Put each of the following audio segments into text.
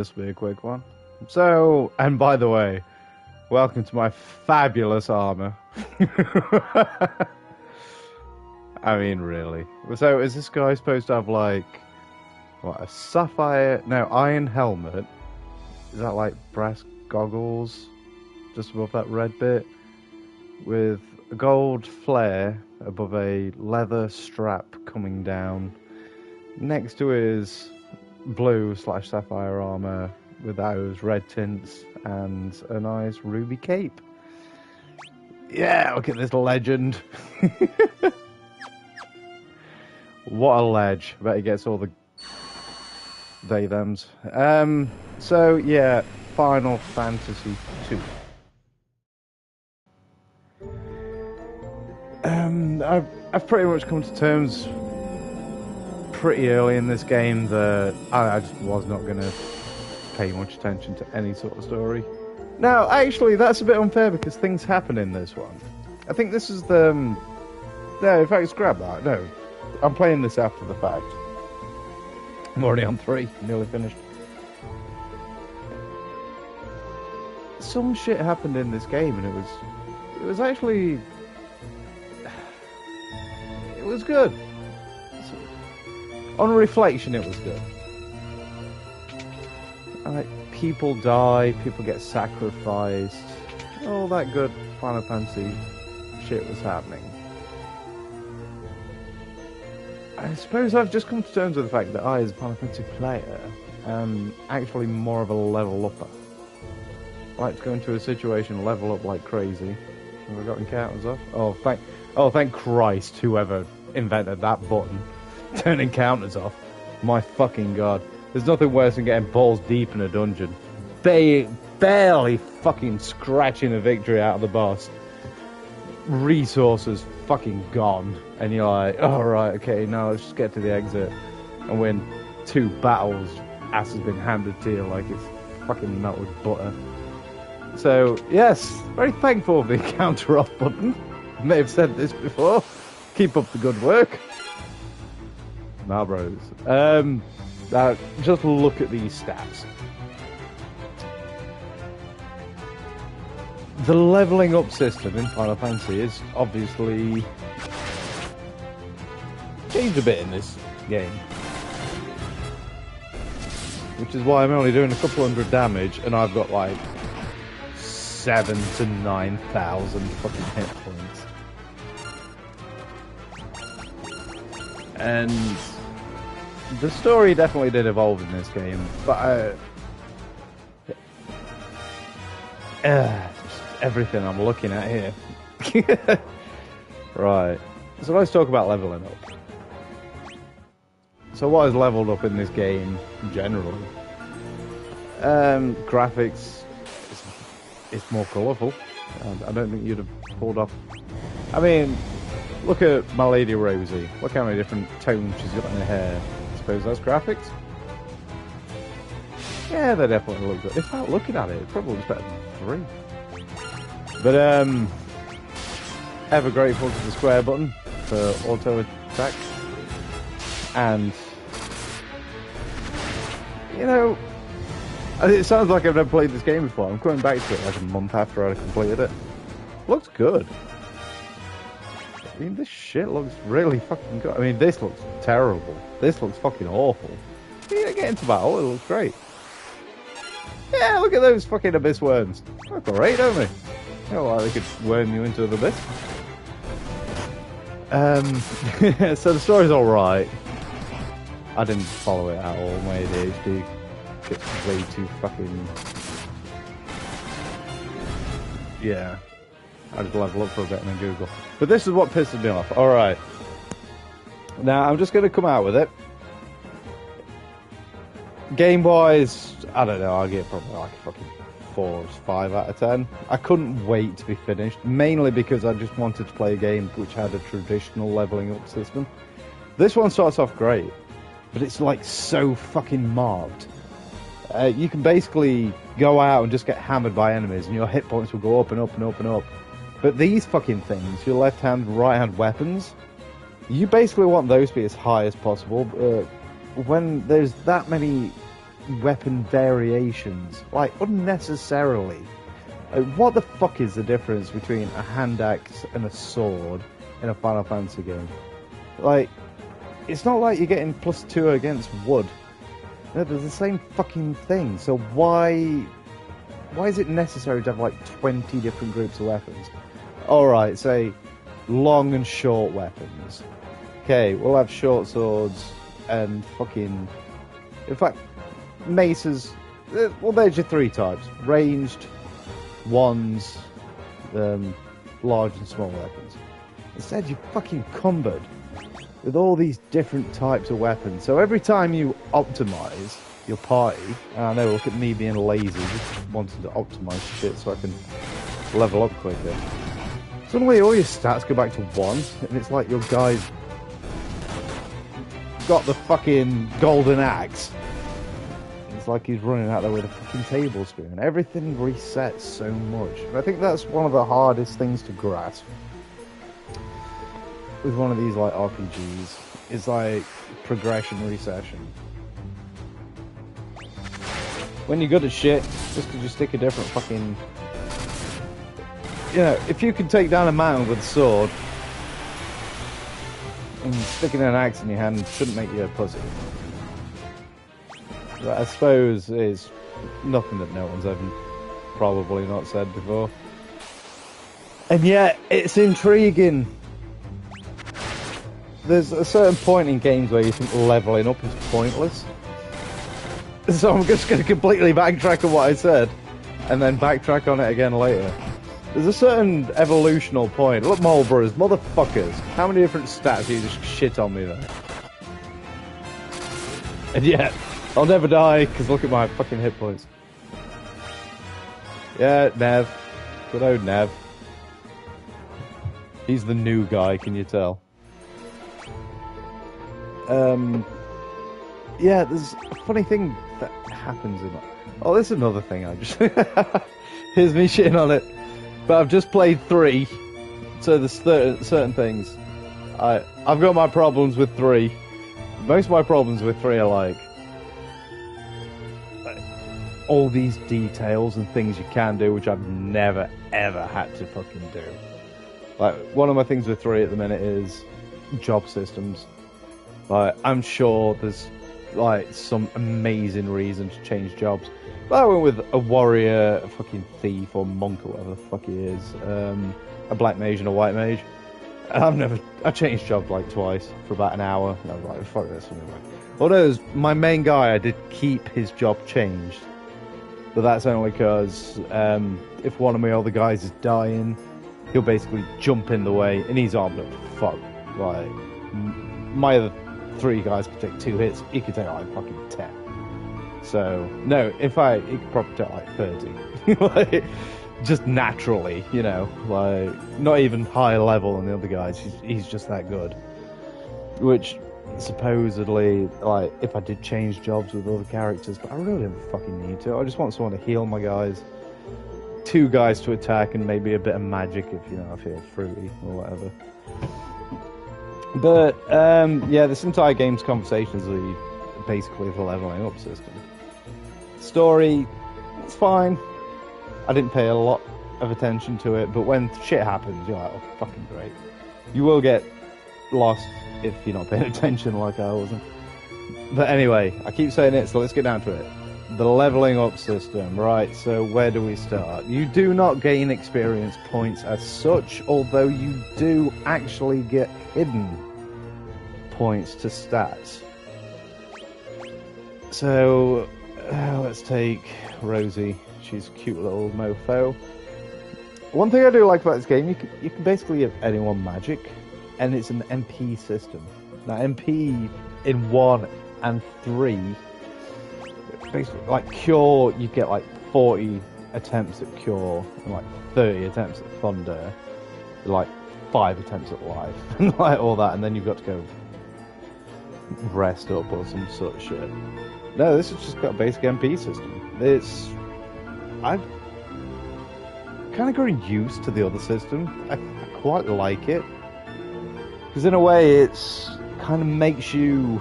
This will be a quick one. So, and by the way, welcome to my fabulous armor. I mean, really. So, is this guy supposed to have, like, what, a sapphire, no, iron helmet? Is that like brass goggles? Just above that red bit? With a gold flare above a leather strap coming down. Next to his blue/sapphire armor with those red tints and a nice ruby cape. Yeah, look at this legend. What a ledge. I bet he gets all the they-thems. So, yeah, Final Fantasy II. I've pretty much come to terms pretty early in this game that I just was not going to pay much attention to any sort of story. Now, actually, that's a bit unfair because things happen in this one. I think this is the... No, in fact, scrap that. No, I'm playing this after the fact. I'm already on 3, nearly finished. Some shit happened in this game and it was actually... It was good. On reflection, it was good. Like, people die, people get sacrificed, all that good Final Fantasy shit was happening. I suppose I've just come to terms with the fact that I, as a Final Fantasy player, am actually more of a level upper. I like to go into a situation, level up like crazy. Have I got encounters off? Oh, thank Christ, whoever invented that button. Turn encounters off. My fucking god. There's nothing worse than getting balls deep in a dungeon. Barely fucking scratching a victory out of the boss. Resources fucking gone. And you're like, oh right, okay, now let's just get to the exit. And win 2 battles, ass has been handed to you like it's fucking melted butter. So, yes, very thankful for the encounter off button. I may have said this before. Keep up the good work. Nah, bros. Just look at these stats. The leveling up system in Final Fantasy is obviously changed a bit in this game. Which is why I'm only doing a couple hundred damage and I've got like 7,000 to 9,000 fucking hit points. And the story definitely did evolve in this game, but everything I'm looking at here. Right, so let's talk about leveling up. So what is leveled up in this game generally? Graphics is more colourful. I don't think you'd have pulled off. I mean, look at my Lady Rosie. Look how many different tones she's got in her hair. I suppose that's graphics? Yeah, they definitely look good. In fact, looking at it, it probably looks better than 3. But, ever grateful to the square button for auto attack. And, you know, it sounds like I've never played this game before. I'm coming back to it like a month after I completed it. Looks good. I mean, this shit looks really fucking good. I mean, this looks terrible. This looks fucking awful. Yeah, get into battle, it looks great. Yeah, look at those fucking abyss worms. They look alright, don't they? You know, like they could worm you into the abyss. So the story's alright. I didn't follow it at all. My ADHD gets way too fucking... Yeah. I just level up for a bit and then Google. But this is what pisses me off. Alright. Now, I'm just going to come out with it. Game-wise, I don't know, I'll get probably like a fucking 4 or 5 out of 10. I couldn't wait to be finished, mainly because I just wanted to play a game which had a traditional leveling up system. This one starts off great, but it's like so fucking marked. You can basically go out and just get hammered by enemies and your hit points will go up and up and up and up. But these fucking things, your left hand, right hand weapons, you basically want those to be as high as possible. When there's that many weapon variations, like, unnecessarily. Like, what the fuck is the difference between a hand axe and a sword in a Final Fantasy game? Like, it's not like you're getting +2 against wood. No, they're the same fucking thing. So why is it necessary to have like 20 different groups of weapons? Alright, say long and short weapons. Okay, we'll have short swords and fucking... In fact, maces... Well, there's your 3 types. Ranged, wands, large and small weapons. Instead, you're fucking cumbered with all these different types of weapons. So every time you optimize your party, and I know, look at me being lazy, just wanting to optimize shit so I can level up quicker. Suddenly all your stats go back to 1, and it's like your guy's got the fucking golden axe. It's like he's running out there with a fucking tablespoon. Everything resets so much. And I think that's one of the hardest things to grasp with one of these like RPGs, is like progression recession. When you're good at shit, just because you stick a different fucking... You know, if you can take down a mountain with a sword, and sticking an axe in your hand shouldn't make you a pussy. That, I suppose, is nothing that no one's ever probably not said before. And yet, it's intriguing. There's a certain point in games where you think leveling up is pointless. So I'm just going to completely backtrack on what I said, and then backtrack on it again later. There's a certain evolutional point. Look, Marlboroughs, motherfuckers. How many different stats do you just shit on me there? And yet, I'll never die, because look at my fucking hit points. Yeah, Nev. Good old Nev. He's the new guy, can you tell? Yeah, there's a funny thing that happens in... Oh, there's another thing I just... Here's me shitting on it. But I've just played 3, so there's certain things. I've got my problems with 3. Most of my problems with 3 are like all these details and things you can do, which I've never, ever had to fucking do. Like, one of my things with 3 at the minute is job systems. Like, I'm sure there's like some amazing reason to change jobs. But I went with a warrior, a fucking thief, or monk, or whatever the fuck he is. A black mage and a white mage. And I changed jobs like twice for about an hour. And I was like, fuck this. Although my main guy, I did keep his job changed. But that's only because if one of my other guys is dying, he'll basically jump in the way, and he's armed up to fuck. Like, my other 3 guys could take 2 hits, he could take like fucking 10. So, no, in fact, he could probably take like 30. Like, just naturally, you know, like, not even high level than the other guys, he's just that good. Which, supposedly, like, if I did change jobs with other characters, but I really don't fucking need to. I just want someone to heal my guys, 2 guys to attack, and maybe a bit of magic if, you know, I feel fruity or whatever. But, yeah, this entire game's conversations are basically the leveling up system. Story, it's fine. I didn't pay a lot of attention to it, but when shit happens, you're like, oh, fucking great. You will get lost if you're not paying attention like I wasn't. But anyway, I keep saying it, so let's get down to it. The leveling up system, right, so where do we start? You do not gain experience points as such, although you do actually get hidden points to stats. So, let's take Rosie. She's a cute little mofo. One thing I do like about this game, you can basically give anyone magic, and it's an MP system. Now, MP in 1 and 3, basically, like Cure, you get like 40 attempts at Cure, and like 30 attempts at Thunder, like 5 attempts at Life, and like all that, and then you've got to go rest up or some sort of shit. No, this has just got a basic MP system. I've kind of grown used to the other system. I quite like it. Because in a way, it's kind of makes you...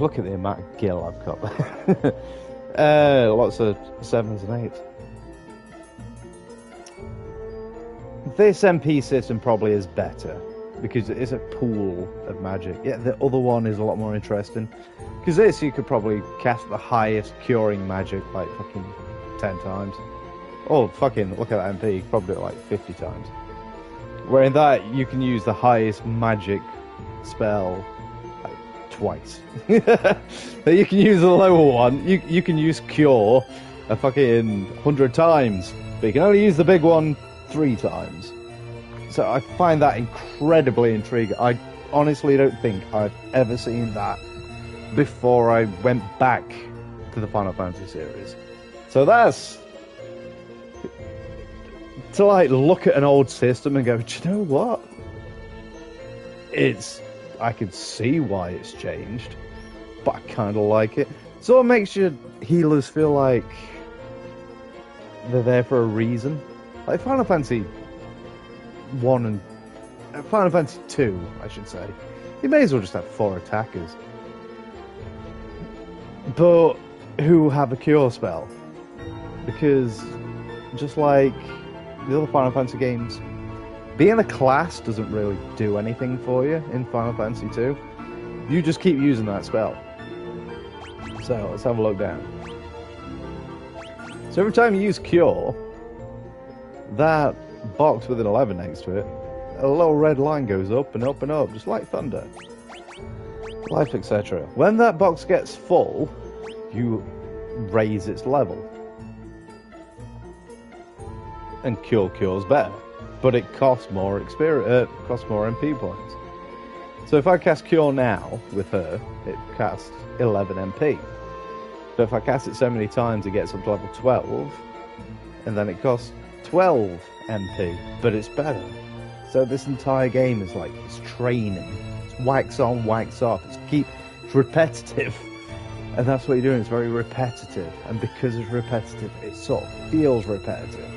look at the amount of gil I've got there. Lots of 7s and 8s. This MP system probably is better because it is a pool of magic. Yeah, the other one is a lot more interesting because this you could probably cast the highest curing magic like fucking 10 times. Oh, fucking look at that MP, you could probably do it like 50 times. Where in that you can use the highest magic spell like, twice. But you can use the lower one. You can use cure a fucking 100 times, but you can only use the big one 3 times. So I find that incredibly intriguing. I honestly don't think I've ever seen that before I went back to the Final Fantasy series. So that's to like look at an old system and go, do you know what? I can see why it's changed, but I kind of like it. So it makes your healers feel like they're there for a reason. Like Final Fantasy 1 and Final Fantasy 2, I should say. You may as well just have 4 attackers. But who have a cure spell. Because just like the other Final Fantasy games, being a class doesn't really do anything for you in Final Fantasy 2. You just keep using that spell. So let's have a look down. So every time you use cure, that box with an 11 next to it, a little red line goes up and up and up, just like thunder. Life, etc. When that box gets full, you raise its level. And cure's better, but it costs more experience, costs more MP points. So if I cast cure now with her, it casts 11 MP. But if I cast it so many times, it gets up to level 12, and then it costs 12 MP, but it's better. So this entire game is like, it's training. It's wax on, wax off. It's repetitive. And that's what you're doing, it's very repetitive. And because it's repetitive, it sort of feels repetitive.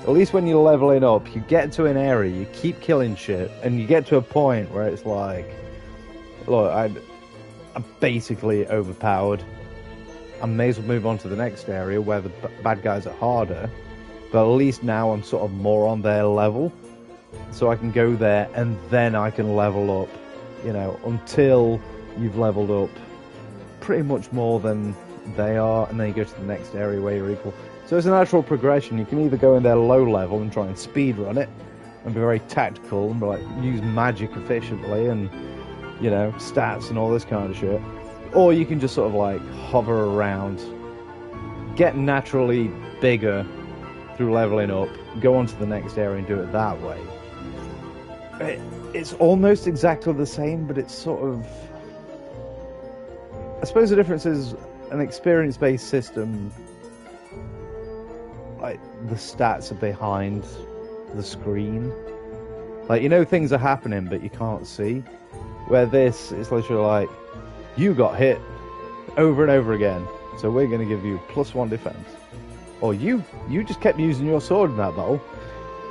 At least when you're leveling up, you get to an area, you keep killing shit, and you get to a point where it's like, look, I'm basically overpowered. I may as well move on to the next area where the bad guys are harder, but at least now I'm sort of more on their level, so I can go there and then I can level up, you know, until you've leveled up pretty much more than they are, and then you go to the next area where you're equal. So it's a natural progression. You can either go in there low level and try and speed run it and be very tactical and like use magic efficiently and, you know, stats and all this kind of shit. Or you can just sort of like hover around, get naturally bigger through leveling up, go on to the next area and do it that way. It's almost exactly the same, but it's sort of... I suppose the difference is an experience-based system, like the stats are behind the screen. Like, you know things are happening, but you can't see. Where this is literally like, you got hit over and over again, so we're going to give you +1 defense. Or you just kept using your sword in that battle,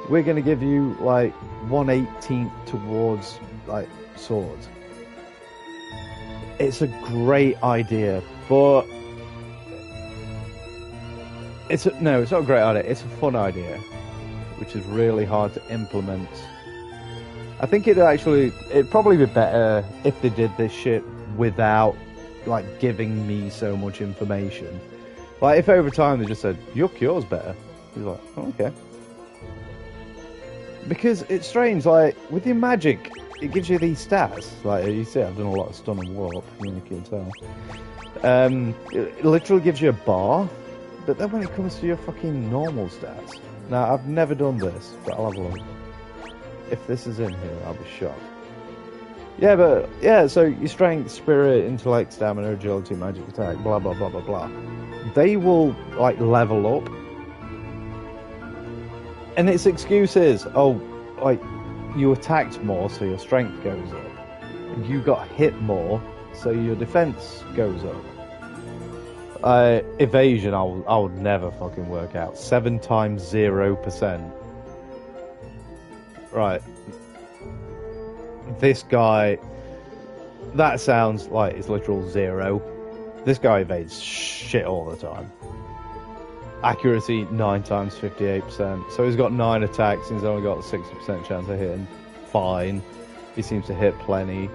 we're going to give you like 1/18 towards like swords. It's a great idea, but it's not a great idea, it's a fun idea, which is really hard to implement. I think it'd probably be better if they did this shit without like giving me so much information. Like if over time they just said, your cure's better, he's like, oh, okay. Because it's strange, like with your magic, it gives you these stats. Like you see, I've done a lot of stun and warp, you can tell. It literally gives you a bar, but then when it comes to your fucking normal stats, now I've never done this, but I'll have a look. If this is in here, I'll be shocked. Yeah, but yeah, so your strength, spirit, intellect, stamina, agility, magic attack, blah blah blah blah blah. They will like level up, and its excuse is, oh, like you attacked more, so your strength goes up. You got hit more, so your defense goes up. Evasion, I would never fucking work out. 7 times 0%. Right. This guy, That sounds like it's literal 0. This guy evades shit all the time. Accuracy 9 times 58%. So he's got 9 attacks and he's only got a 60% chance of hitting. Fine. He seems to hit plenty.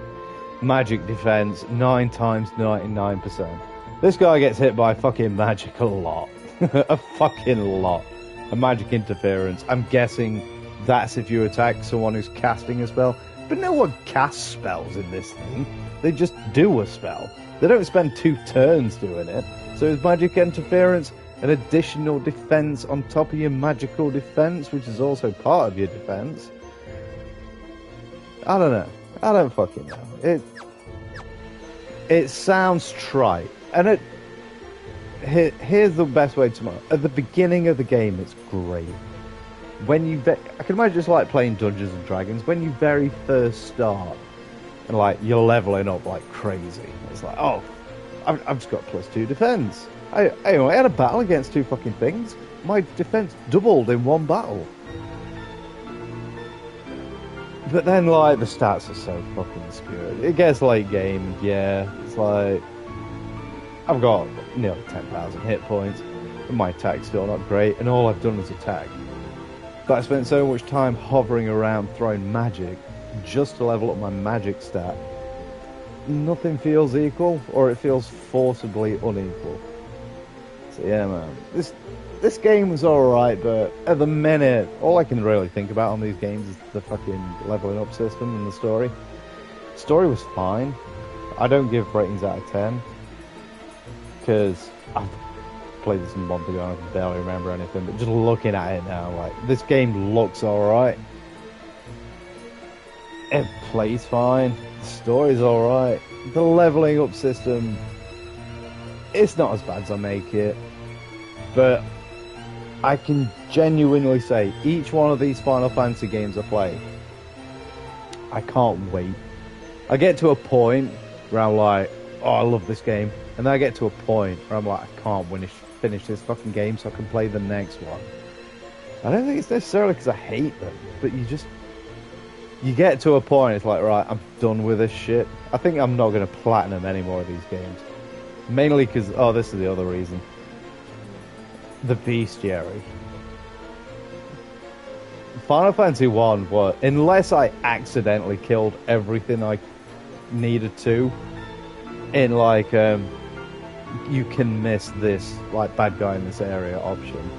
Magic defense 9 times 99%. This guy gets hit by fucking magic a lot. A fucking lot. A magic interference. I'm guessing that's if you attack someone who's casting a spell. But no one casts spells in this thing. They just do a spell. They don't spend 2 turns doing it. So is magic interference an additional defense on top of your magical defense, which is also part of your defense? I don't know. I don't fucking know. It sounds trite. And here's the best way to know. At the beginning of the game, it's great. When you I can imagine it's like playing Dungeons and Dragons. When you very first start, and like you're leveling up like crazy. It's like, oh, I've just got +2 defense. I had a battle against 2 fucking things. My defense doubled in one battle. But then, like, the stats are so fucking skewed. It gets late game, yeah. It's like, I've got nearly 10,000 hit points, and my attack's still not great, and all I've done is attack. But I spent so much time hovering around throwing magic just to level up my magic stat. Nothing feels equal, or it feels forcibly unequal. So yeah, man, this game was alright, but at the minute, all I can really think about on these games is the fucking leveling up system and the story. Story was fine. I don't give ratings out of 10, because I've played this a month ago and I can barely remember anything, but just looking at it now, like, this game looks alright. It plays fine. The story's alright. The leveling up system, it's not as bad as I make it, but I can genuinely say each one of these Final Fantasy games I play, I can't wait. I get to a point where I'm like, oh, I love this game, and then I get to a point where I'm like, I can't finish this fucking game so I can play the next one. I don't think it's necessarily because I hate them, but you get to a point, it's like, right, I'm done with this shit. I think I'm not going to platinum any more of these games. Mainly because, oh, this is the other reason. The bestiary. Final Fantasy 1 was, unless I accidentally killed everything I needed to, in like, you can miss this, like, bad guy in this area option.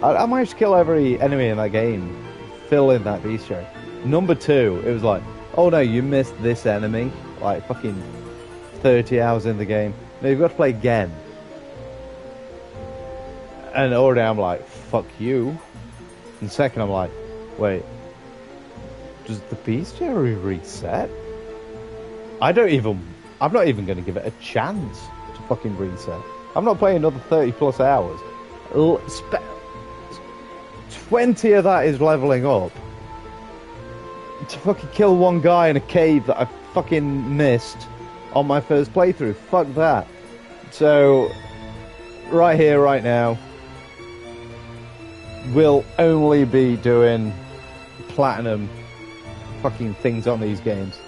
I managed to kill every enemy in that game, fill in that bestiary. Number 2, it was like, oh no, you missed this enemy, like fucking 30 hours in the game. Now you've got to play again. And already I'm like, fuck you. And second, I'm like, wait, does the bestiary reset? I'm not even going to give it a chance to fucking reset. I'm not playing another 30 plus hours. 20 of that is leveling up to fucking kill one guy in a cave that I fucking missed on my first playthrough. Fuck that. So, right here, right now, we'll only be doing platinum fucking things on these games.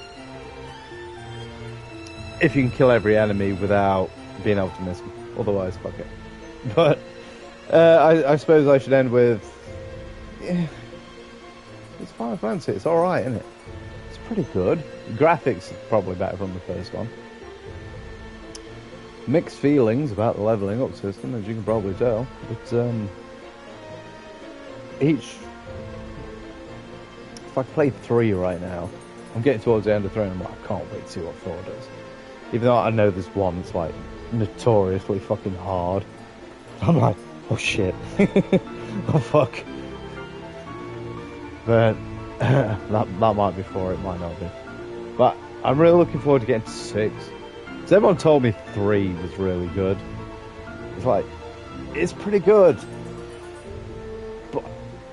If you can kill every enemy without being able to miss them. Otherwise, fuck it. But, I suppose I should end with... Yeah, it's Final Fantasy. It's alright, isn't it? It's pretty good. The graphics are probably better from the first one. Mixed feelings about the leveling up system, as you can probably tell. But, if I play 3 right now, I'm getting towards the end of 3 and I'm like, I can't wait to see what 4 does. Even though I know there's one that's like notoriously fucking hard. I'm like, oh shit. Oh fuck. But that might be 4, it might not be. But I'm really looking forward to getting to 6. Because everyone told me 3 was really good. It's like, it's pretty good. But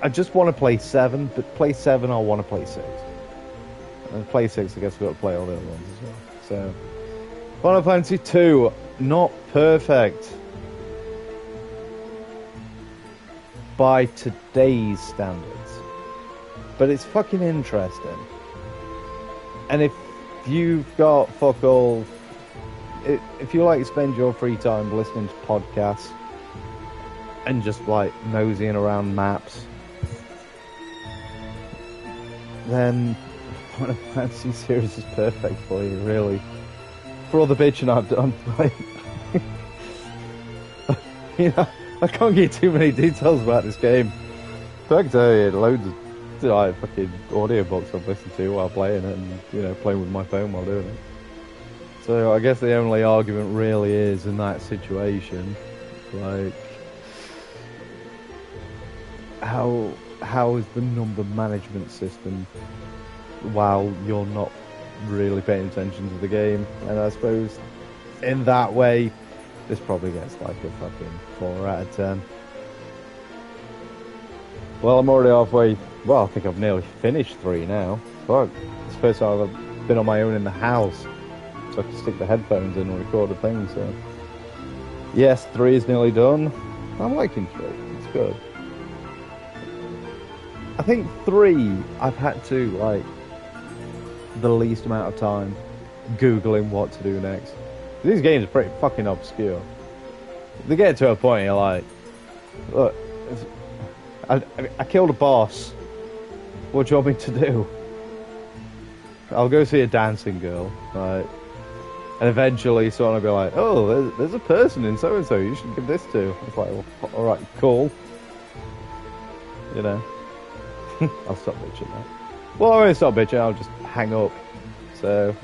I just want to play 7, but play 7 I want to play 6. And play 6 I guess we've got to play all the other ones as well. So, Final Fantasy 2, not perfect. By today's standards. But it's fucking interesting. And if you've got fuck all, if you like spend your free time listening to podcasts and just like nosing around maps, then Final Fantasy series is perfect for you, really. For all the bitching I've done, like, you know, I can't give too many details about this game. I can tell you loads of like fucking audiobooks I've listened to while playing it, and you know, playing with my phone while doing it. So I guess the only argument really is in that situation, like, how is the number management system while you're not really paying attention to the game? And I suppose in that way, this probably gets like a fucking 4 out of 10. Well, I'm already halfway. Well, I think I've nearly finished 3 now. Fuck, it's the first time I've been on my own in the house, so I can stick the headphones in and record a thing. So yes, 3 is nearly done. I'm liking 3. It's good. I think 3, I've had to like the least amount of time googling what to do next. These games are pretty fucking obscure. They get to a point you're like, look, I killed a boss. What do you want me to do? I'll go see a dancing girl, right? And eventually someone will be like, oh, there's a person in so-and-so you should give this to. It's like, well, alright, cool. You know? I'll stop bitching now. Well, I won't stop bitching, I'll just hang up. So,